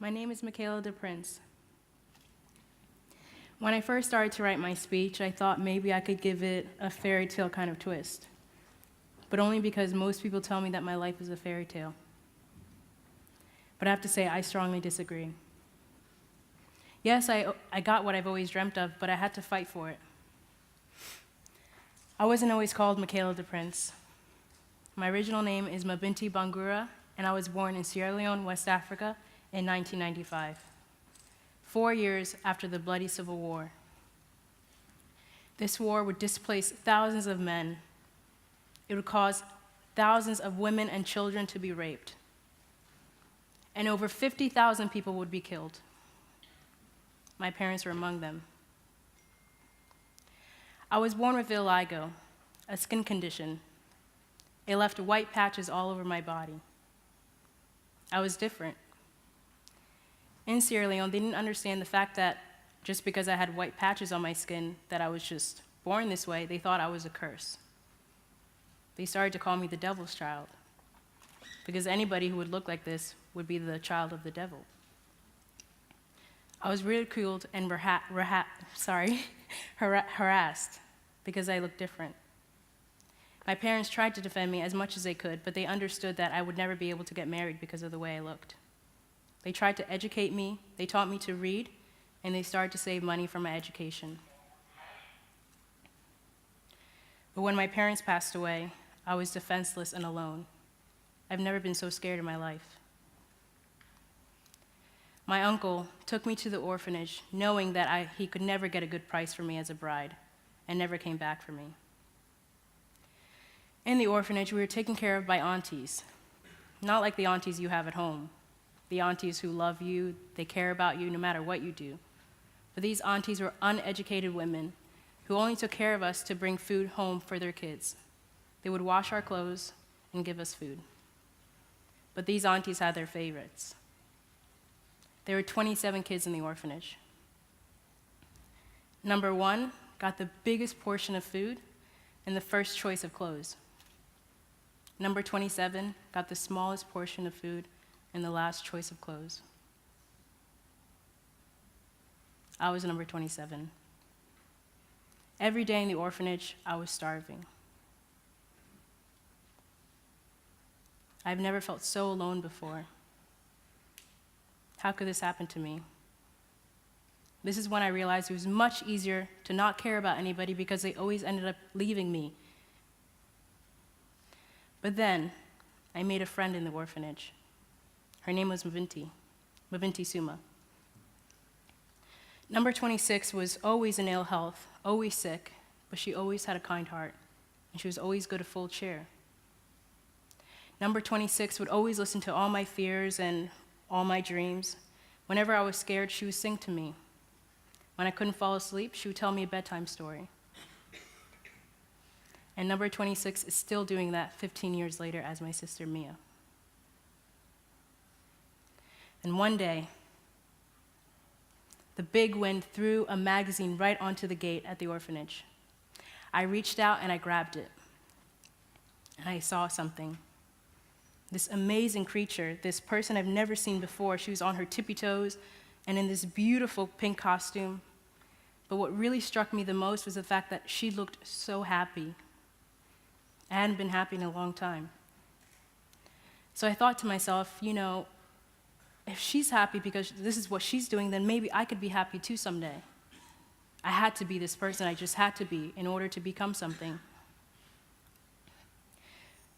My name is Michaela DePrince. When I first started to write my speech, I thought maybe I could give it a fairy tale kind of twist, but only because most people tell me that my life is a fairy tale. But I have to say, I strongly disagree. Yes, I got what I've always dreamt of, but I had to fight for it. I wasn't always called Michaela DePrince. My original name is Mabinti Bangura, and I was born in Sierra Leone, West Africa, in 1995, 4 years after the bloody Civil War. This war would displace thousands of men. It would cause thousands of women and children to be raped. And over 50,000 people would be killed. My parents were among them. I was born with vitiligo, a skin condition. It left white patches all over my body. I was different. In Sierra Leone, they didn't understand the fact that just because I had white patches on my skin, that I was just born this way. They thought I was a curse. They started to call me the devil's child, because anybody who would look like this would be the child of the devil. I was ridiculed and harassed because I looked different. My parents tried to defend me as much as they could, but they understood that I would never be able to get married because of the way I looked. They tried to educate me, they taught me to read, and they started to save money for my education. But when my parents passed away, I was defenseless and alone. I've never been so scared in my life. My uncle took me to the orphanage, knowing that he could never get a good price for me as a bride, and never came back for me. In the orphanage, we were taken care of by aunties, not like the aunties you have at home. The aunties who love you, they care about you no matter what you do. But these aunties were uneducated women who only took care of us to bring food home for their kids. They would wash our clothes and give us food. But these aunties had their favorites. There were 27 kids in the orphanage. Number 1 got the biggest portion of food and the first choice of clothes. Number 27 got the smallest portion of food and the last choice of clothes. I was number 27. Every day in the orphanage, I was starving. I've never felt so alone before. How could this happen to me? This is when I realized it was much easier to not care about anybody because they always ended up leaving me. But then, I made a friend in the orphanage. Her name was Mabinti Suma. Number 26 was always in ill health, always sick, but she always had a kind heart, and she was always good at full cheer. Number 26 would always listen to all my fears and all my dreams. Whenever I was scared, she would sing to me. When I couldn't fall asleep, she would tell me a bedtime story. And number 26 is still doing that 15 years later as my sister Mia. And one day, the big wind threw a magazine right onto the gate at the orphanage. I reached out and I grabbed it. And I saw something. This amazing creature, this person I've never seen before. She was on her tippy toes and in this beautiful pink costume. But what really struck me the most was the fact that she looked so happy. I hadn't been happy in a long time. So I thought to myself, if she's happy because this is what she's doing, then maybe I could be happy too someday. I had to be this person, I just had to be in order to become something.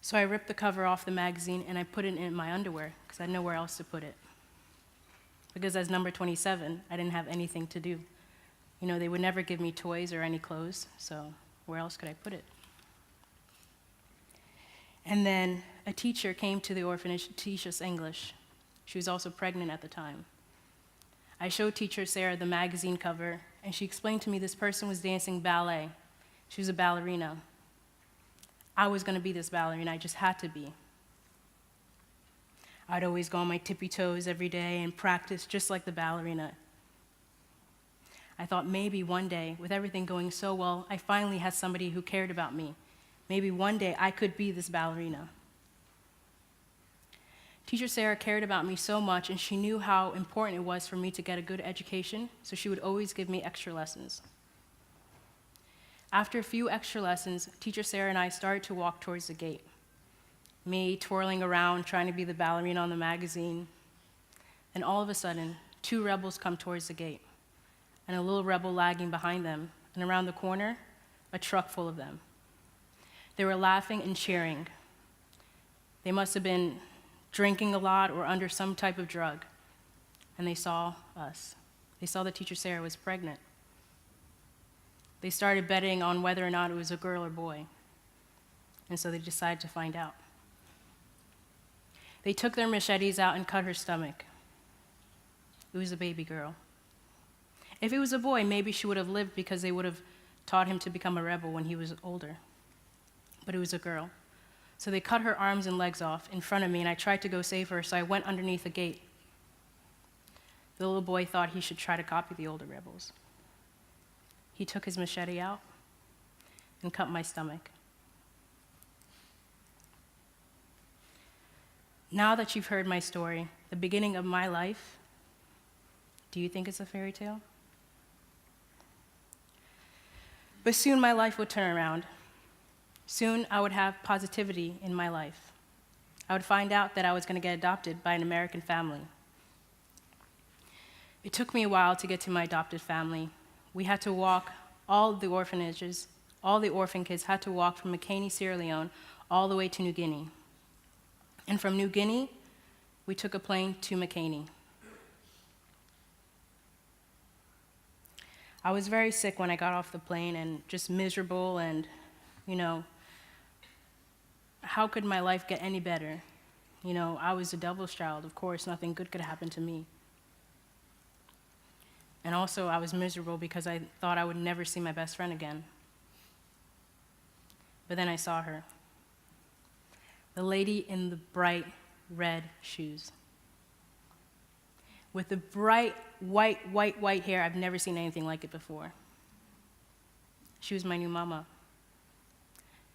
So I ripped the cover off the magazine and I put it in my underwear because I had nowhere else to put it. Because as number 27, I didn't have anything to do. They would never give me toys or any clothes, so where else could I put it? And then a teacher came to the orphanage to teach us English. She was also pregnant at the time. I showed teacher Sarah the magazine cover, and she explained to me this person was dancing ballet. She was a ballerina. I was going to be this ballerina, I just had to be. I'd always go on my tippy toes every day and practice just like the ballerina. I thought maybe one day, with everything going so well, I finally had somebody who cared about me. Maybe one day I could be this ballerina. Teacher Sarah cared about me so much, and she knew how important it was for me to get a good education, so she would always give me extra lessons. After a few extra lessons, Teacher Sarah and I started to walk towards the gate. Me twirling around, trying to be the ballerina on the magazine. And all of a sudden, 2 rebels come towards the gate, and a little rebel lagging behind them, and around the corner, a truck full of them. They were laughing and cheering. They must have been drinking a lot or under some type of drug, and they saw us. They saw that Teacher Sarah was pregnant. They started betting on whether or not it was a girl or boy, and so they decided to find out. They took their machetes out and cut her stomach. It was a baby girl. If it was a boy, maybe she would have lived because they would have taught him to become a rebel when he was older. But it was a girl. So they cut her arms and legs off in front of me, and I tried to go save her, so I went underneath the gate. The little boy thought he should try to copy the older rebels. He took his machete out and cut my stomach. Now that you've heard my story, the beginning of my life, do you think it's a fairy tale? But soon my life would turn around. Soon I would have positivity in my life. I would find out that I was going to get adopted by an American family. It took me a while to get to my adopted family. We had to walk all the orphanages, all the orphan kids had to walk from McCaney, Sierra Leone, all the way to New Guinea. And from New Guinea, we took a plane to McCaney. I was very sick when I got off the plane and just miserable and, how could my life get any better? I was a devil's child. Of course, nothing good could happen to me. And also, I was miserable because I thought I would never see my best friend again. But then I saw her. The lady in the bright red shoes. With the bright white hair, I've never seen anything like it before. She was my new mama.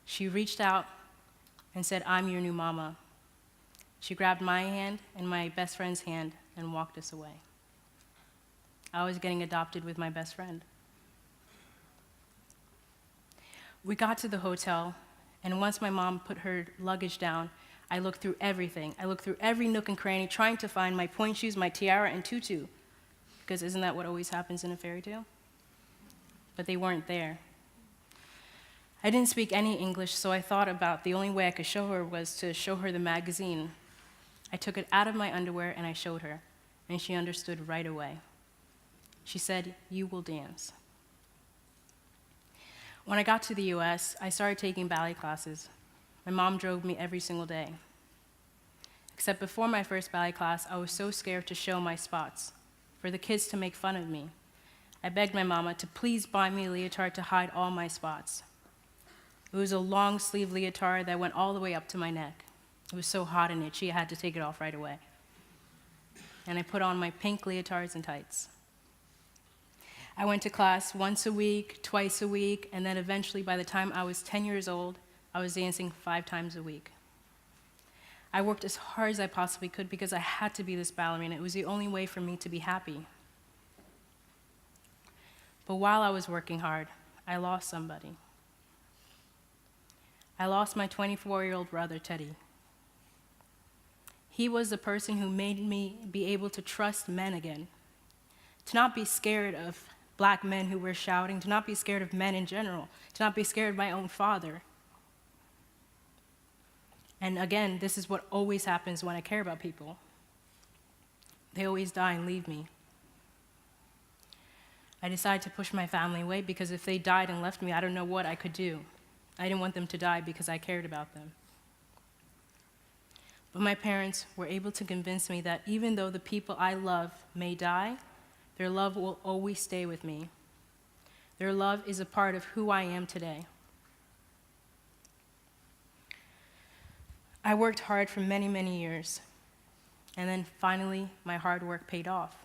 She reached out and said, "I'm your new mama." She grabbed my hand and my best friend's hand and walked us away. I was getting adopted with my best friend. We got to the hotel, and once my mom put her luggage down, I looked through everything. I looked through every nook and cranny, trying to find my pointe shoes, my tiara, and tutu, because isn't that what always happens in a fairy tale? But they weren't there. I didn't speak any English, so I thought about the only way I could show her was to show her the magazine. I took it out of my underwear and I showed her, and she understood right away. She said, "You will dance." When I got to the US, I started taking ballet classes. My mom drove me every single day. Except before my first ballet class, I was so scared to show my spots, for the kids to make fun of me. I begged my mama to please buy me a leotard to hide all my spots. It was a long sleeve leotard that went all the way up to my neck. It was so hot and itchy, I had to take it off right away. And I put on my pink leotards and tights. I went to class once a week, twice a week, and then eventually, by the time I was 10 years old, I was dancing 5 times a week. I worked as hard as I possibly could because I had to be this ballerina. It was the only way for me to be happy. But while I was working hard, I lost somebody. I lost my 24-year-old brother, Teddy. He was the person who made me be able to trust men again, to not be scared of black men who were shouting, to not be scared of men in general, to not be scared of my own father. And again, this is what always happens when I care about people. They always die and leave me. I decided to push my family away because if they died and left me, I don't know what I could do. I didn't want them to die because I cared about them. But my parents were able to convince me that even though the people I love may die, their love will always stay with me. Their love is a part of who I am today. I worked hard for many, many years, and then finally, my hard work paid off.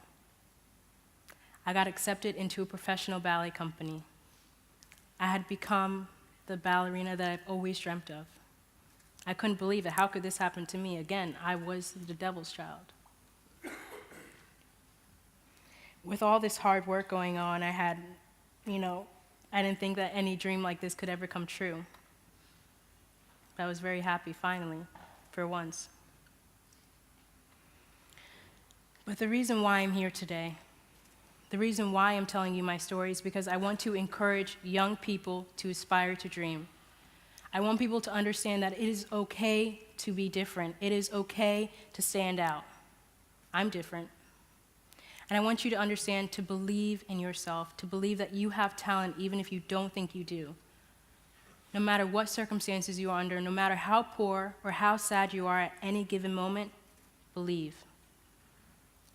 I got accepted into a professional ballet company. I had become the ballerina that I've always dreamt of. I couldn't believe it. How could this happen to me? Again, I was the devil's child. With all this hard work going on, I didn't think that any dream like this could ever come true. But I was very happy, finally, for once. But the reason why I'm here today, the reason why I'm telling you my story is because I want to encourage young people to aspire to dream. I want people to understand that it is okay to be different. It is okay to stand out. I'm different. And I want you to understand to believe in yourself, to believe that you have talent even if you don't think you do. No matter what circumstances you are under, no matter how poor or how sad you are at any given moment, believe.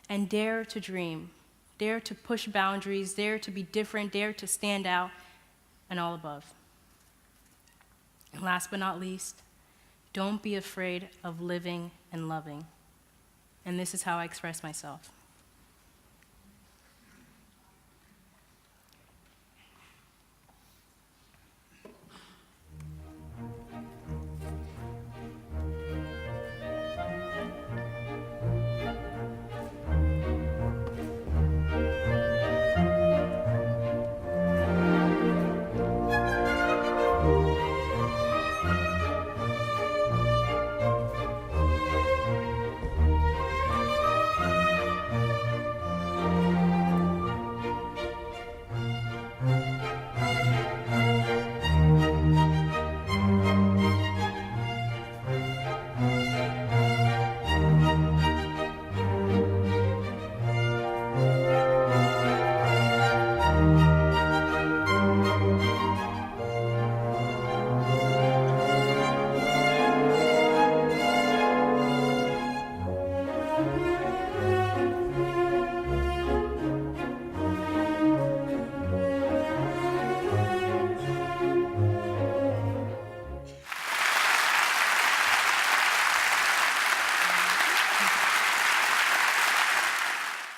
And dare to dream. Dare to push boundaries, dare to be different, dare to stand out, and all above. And last but not least, don't be afraid of living and loving. And this is how I express myself.